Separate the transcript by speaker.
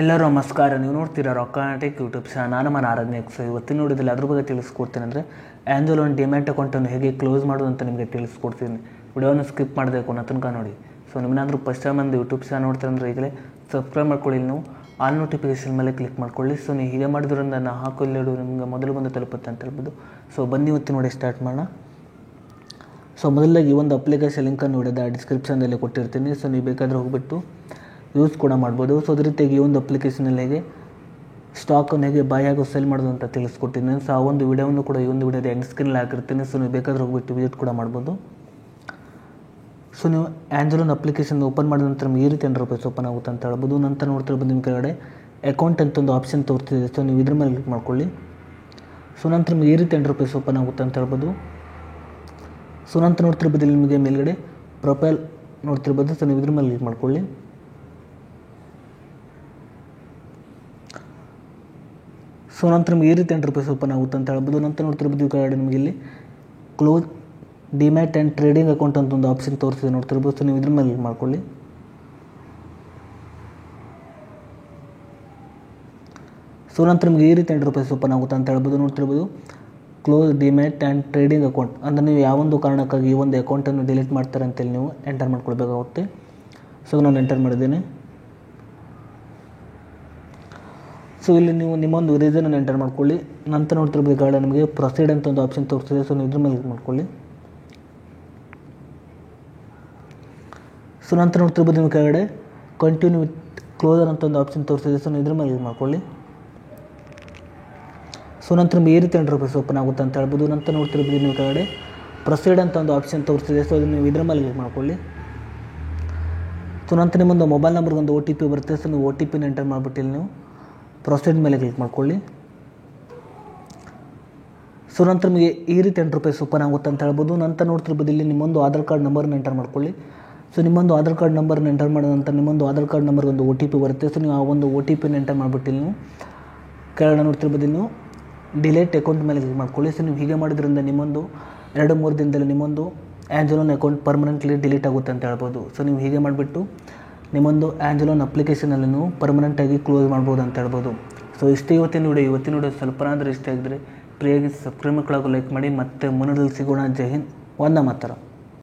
Speaker 1: ಎಲ್ಲರೂ ನಮಸ್ಕಾರ. ನೀವು ನೋಡ್ತೀರಾ ರೊಕ್ಕಾಟಿಕ್ ಯೂಟ್ಯೂಬ್ ಚಾನಲ್. ನಾನು ಮನ ಆರಾಧನೆ. ಸೊ ಇವತ್ತಿನ ನೋಡಿದಲ್ಲಿ ಅದ್ರ ಬಗ್ಗೆ ತಿಳಿಸ್ಕೊಡ್ತೀನಿ. ಅಂದರೆ ಆ್ಯಂಜಲ್ ಒಂದು ಡಿಮ್ಯಾಟ್ ಅಕೌಂಟನ್ನು ಹೇಗೆ ಕ್ಲೋಸ್ ಮಾಡೋದು ಅಂತ ನಿಮಗೆ ತಿಳಿಸ್ಕೊಡ್ತೀನಿ. ವಿಡಿಯೋನ ಸ್ಕಿಪ್ ಮಾಡಬೇಕು ಅನ್ನೋ ತನಕ ನೋಡಿ. ಸೊ ನಿಮ್ಮನ್ನಾದರೂ ಫಸ್ಟ್ ಟೈಮ್ ಒಂದು ಯೂಟ್ಯೂಬ್ ಚಾನಲ್ ನೋಡ್ತಾರೆ ಅಂದರೆ ಈಗಲೇ ಸಬ್ಸ್ಕ್ರೈಬ್ ಮಾಡ್ಕೊಳ್ಳಿ. ನೀವು ಆಲ್ ನೋಟಿಫಿಕೇಷನ್ ಮೇಲೆ ಕ್ಲಿಕ್ ಮಾಡ್ಕೊಳ್ಳಿ. ಸೊ ನೀವು ಹೀಗೆ ಮಾಡಿದ್ರಿಂದ ನಾನು ಹಾಕೊಳ್ಳಿ ನಿಮಗೆ ಮೊದಲು ಬಂದು ತಲುಪುತ್ತೆ ಅಂತ ಹೇಳ್ಬೋದು. ಸೊ ಬನ್ನಿ ಇವತ್ತಿನ ನೋಡಿ ಸ್ಟಾರ್ಟ್ ಮಾಡೋಣ. ಸೊ ಮೊದಲಾಗಿ ಈ ಒಂದು ಅಪ್ಲಿಕೇಶನ್ ಲಿಂಕನ್ನು ನೋಡಿದ ಡಿಸ್ಕ್ರಿಪ್ಷನ್ದಲ್ಲಿ ಕೊಟ್ಟಿರ್ತೀನಿ. ಸೊ ನೀವು ಬೇಕಾದರೆ ಹೋಗ್ಬಿಟ್ಟು ಯೂಸ್ ಕೂಡ ಮಾಡ್ಬೋದು. ಸೊ ಅದೇ ರೀತಿಯಾಗಿ ಈ ಒಂದು ಅಪ್ಲಿಕೇಶನಲ್ಲಿ ಹೇಗೆ ಸ್ಟಾಕನ್ನು ಹೇಗೆ ಬೈ ಹಾಗೂ ಸೆಲ್ ಮಾಡೋದು ಅಂತ ತಿಳಿಸ್ಕೊಟ್ಟಿದ್ದೀನಿ. ಸೊ ಆ ಒಂದು ವಿಡಿಯೋವನ್ನು ಕೂಡ ಈ ಒಂದು ವಿಡಿಯೋದ ಎಂಡ್ ಸ್ಕ್ರೀನಲ್ಲಿ ಹಾಕಿರ್ತೀನಿ. ಸೊ ನೀವು ಬೇಕಾದರೆ ಹೋಗ್ಬಿಟ್ಟು ವಿಸಿಟ್ ಕೂಡ ಮಾಡ್ಬೋದು. ಸೊ ನೀವು ಆ್ಯಂಜಲ್ ಅಪ್ಲಿಕೇಶನ್ ಓಪನ್ ಮಾಡಿದ ನಂತರ ನಿಮಗೆ ಈ ರೀತಿ ₹100 ಓಪನ್ ಆಗುತ್ತೆ ಅಂತ ಹೇಳ್ಬೋದು. ನಂತರ ನೋಡ್ತಿರ್ಬೋದು ನಿಮ್ಮ ಕೆಳಗಡೆ ಅಕೌಂಟ್ ಅಂತ ಒಂದು ಆಪ್ಷನ್ ತೋರಿಸ್ತಿದೆ. ಸೊ ನೀವು ಇದ್ರ ಮೇಲೆ ಕ್ಲಿಕ್ ಮಾಡ್ಕೊಳ್ಳಿ. ಸೊ ನಂತರ ನಿಮಗೆ ಈ ರೀತಿ ₹100 ಓಪನ್ ಆಗುತ್ತೆ ಅಂತ ಹೇಳ್ಬೋದು. ಸೊ ನಂತರ ನೋಡ್ತಿರ್ಬೋದು ಇಲ್ಲಿ ನಿಮಗೆ ಮೇಲ್ಗಡೆ ಪ್ರೊಫೈಲ್ ನೋಡ್ತಿರ್ಬೋದು. ಸೊ ನೀವು ಇದ್ರ ಮೇಲೆ ಕ್ಲಿಕ್ ಮಾಡ್ಕೊಳ್ಳಿ. ಸೊ ನಂತರ ನಿಮಗೆ ಈ ರೀತಿ ₹100 ಓಪನ್ ಆಗುತ್ತೆ ಅಂತ ಹೇಳ್ಬೋದು. ನಂತರ ನೋಡ್ತಿರ್ಬೋದು ಈ ಕಡೆ ನಿಮಗೆ ಇಲ್ಲಿ close demat and trading account ಅಂತ ಒಂದು ಆಪ್ಷನ್ ತೋರಿಸಿದೆ ನೋಡ್ತಿರ್ಬೋದು. ಸೊ ನೀವು ಇದ್ರ ಮೇಲೆ ಕ್ಲಿಕ್ ಮಾಡ್ಕೊಳ್ಳಿ. ಸೊ ನಂತರ ನಿಮಗೆ ಈ ರೀತಿ ₹100 ಓಪನ್ ಆಗುತ್ತೆ ಅಂತ ಹೇಳ್ಬೋದು. ನೋಡ್ತಿರ್ಬೋದು close demat and trading account ಅಂದರೆ ನೀವು ಯಾವೊಂದು ಕಾರಣಕ್ಕಾಗಿ ಈ ಒಂದು ಅಕೌಂಟನ್ನು ಡಿಲೀಟ್ ಮಾಡ್ತಾರೆ ಅಂತೇಳಿ ನೀವು ಎಂಟರ್ ಮಾಡ್ಕೊಳ್ಬೇಕಾಗುತ್ತೆ. ಸೊ ನಾನು ಎಂಟರ್ ಮಾಡಿದ್ದೇನೆ. ಸೊ ಇಲ್ಲಿ ನೀವು ನಿಮ್ಮೊಂದು ರೀಸನನ್ನು ಎಂಟರ್ ಮಾಡ್ಕೊಳ್ಳಿ. ನಂತರ ನೋಡ್ತಿರ್ಬೋದು ಕಾರ್ಡ್ ನಿಮಗೆ ಪ್ರೊಸೀಡ್ ಅಂತ ಒಂದು ಆಪ್ಷನ್ ತೋರಿಸ್ತಿದೆ. ಸೊ ನೀವು ಇದ್ರ ಮೇಲೆ ಕ್ಲಿಕ್ ಮಾಡ್ಕೊಳ್ಳಿ. ಸೊ ನಂತರ ನೋಡ್ತಿರ್ಬೋದು ನಿಮ್ಮ ಕೆಳಗಡೆ ಕಂಟಿನ್ಯೂ ವಿತ್ ಕ್ಲೋಸರ್ ಅಂತ ಒಂದು ಆಪ್ಷನ್ ತೋರಿಸ್ತಿದೆ. ಸೊ ನೀವು ಇದ್ರ ಮೇಲೆ ಕ್ಲಿಕ್ ಮಾಡ್ಕೊಳ್ಳಿ. ಸೊ ನಂತರ ನಿಮಗೆ ಈ ರೀತಿ ₹100 ಓಪನ್ ಆಗುತ್ತೆ ಅಂತ ಹೇಳ್ಬೋದು. ನಂತರ ನೋಡ್ತಿರ್ಬೋದು ನಿಮ್ಮ ಕೆಳಗಡೆ ಪ್ರೊಸೀಡ್ ಅಂತ ಒಂದು ಆಪ್ಷನ್ ತೋರಿಸ್ತಿದೆ. ಸೊ ಅದನ್ನು ನೀವು ಇದ್ರ ಮೇಲೆ ಕ್ಲಿಕ್ ಮಾಡ್ಕೊಳ್ಳಿ. ಸೊ ನಂತರ ನಿಮ್ಮೊಂದು ಮೊಬೈಲ್ ನಂಬರ್ಗೆ ಒಂದು OTP ಬರುತ್ತೆ. ಸೊ ನೀವು OTPನ ಎಂಟರ್ ಮಾಡಿಬಿಟ್ಟು ಇಲ್ಲಿ ನೀವು ಪ್ರೊಸೀಡ್ ಮೇಲೆ ಕ್ಲಿಕ್ ಮಾಡ್ಕೊಳ್ಳಿ. ಸೊ ನಂತರ ನಿಮಗೆ ಈ ರೀತಿ ₹100 ಓಪನ್ ಆಗುತ್ತೆ ಅಂತ ಹೇಳ್ಬೋದು. ನಂತರ ನೋಡ್ತಿರ್ಬೋದು ಇಲ್ಲಿ ನಿಮ್ಮೊಂದು ಆಧಾರ್ ಕಾರ್ಡ್ ನಂಬರ್ನ ಎಂಟರ್ ಮಾಡ್ಕೊಳ್ಳಿ. ಸೊ ನಿಮ್ಮೊಂದು ಆಧಾರ್ ಕಾರ್ಡ್ ನಂಬರ್ನ ಎಂಟರ್ ಮಾಡಿದ ನಂತರ ನಿಮ್ಮೊಂದು ಆಧಾರ್ ಕಾರ್ಡ್ ನಂಬರ್ಗೆ ಒಂದು OTP ಬರುತ್ತೆ. ಸೊ ನೀವು ಆ ಒಂದು OTPನ ಎಂಟರ್ ಮಾಡಿಬಿಟ್ಟು ಇಲ್ಲಿ ನೀವು ಕೆಳಗಡೆ ನೋಡ್ತಿರ್ಬೋದು ನೀವು ಡಿಲೀಟ್ ಅಕೌಂಟ್ ಮೇಲೆ ಕ್ಲಿಕ್ ಮಾಡ್ಕೊಳ್ಳಿ. ಸೊ ನೀವು ಹೀಗೆ ಮಾಡೋದ್ರಿಂದ ನಿಮ್ಮೊಂದು 2-3 ದಿನದಲ್ಲಿ ನಿಮ್ಮೊಂದು ಆ್ಯಂಜಲ್ ಅಕೌಂಟ್ ಪರ್ಮನೆಂಟ್ಲಿ ಡಿಲೀಟ್ ಆಗುತ್ತೆ ಅಂತ ಹೇಳ್ಬೋದು. ಸೊ ನೀವು ಹೀಗೆ ಮಾಡಿಬಿಟ್ಟು ನಿಮ್ಮೊಂದು ಆ್ಯಂಜಲ್ ಅಪ್ಲಿಕೇಶನಲ್ಲಿ ನೀವು ಪರ್ಮನೆಂಟಾಗಿ ಕ್ಲೋಸ್ ಮಾಡ್ಬೋದು ಅಂತ ಹೇಳ್ಬೋದು. ಸೊ ಇಷ್ಟೇ ಇವತ್ತಿನ ವಿಡಿಯೋ ಸ್ವಲ್ಪ ಅಂದರೆ ಇಷ್ಟ ಆಗಿದ್ರೆ ಪ್ರಿಯಾಗಿ ಸಬ್ಸ್ಕ್ರೈಬ್ ಮಾಡ್ಕೊಳ್ಳೋಕೆ ಲೈಕ್ ಮಾಡಿ. ಮತ್ತೆ ಮುಂದಿನ ಸಿಗೋಣ. ಜೈ ಹಿಂದ್, ವಂದೇ ಮಾತರಂ.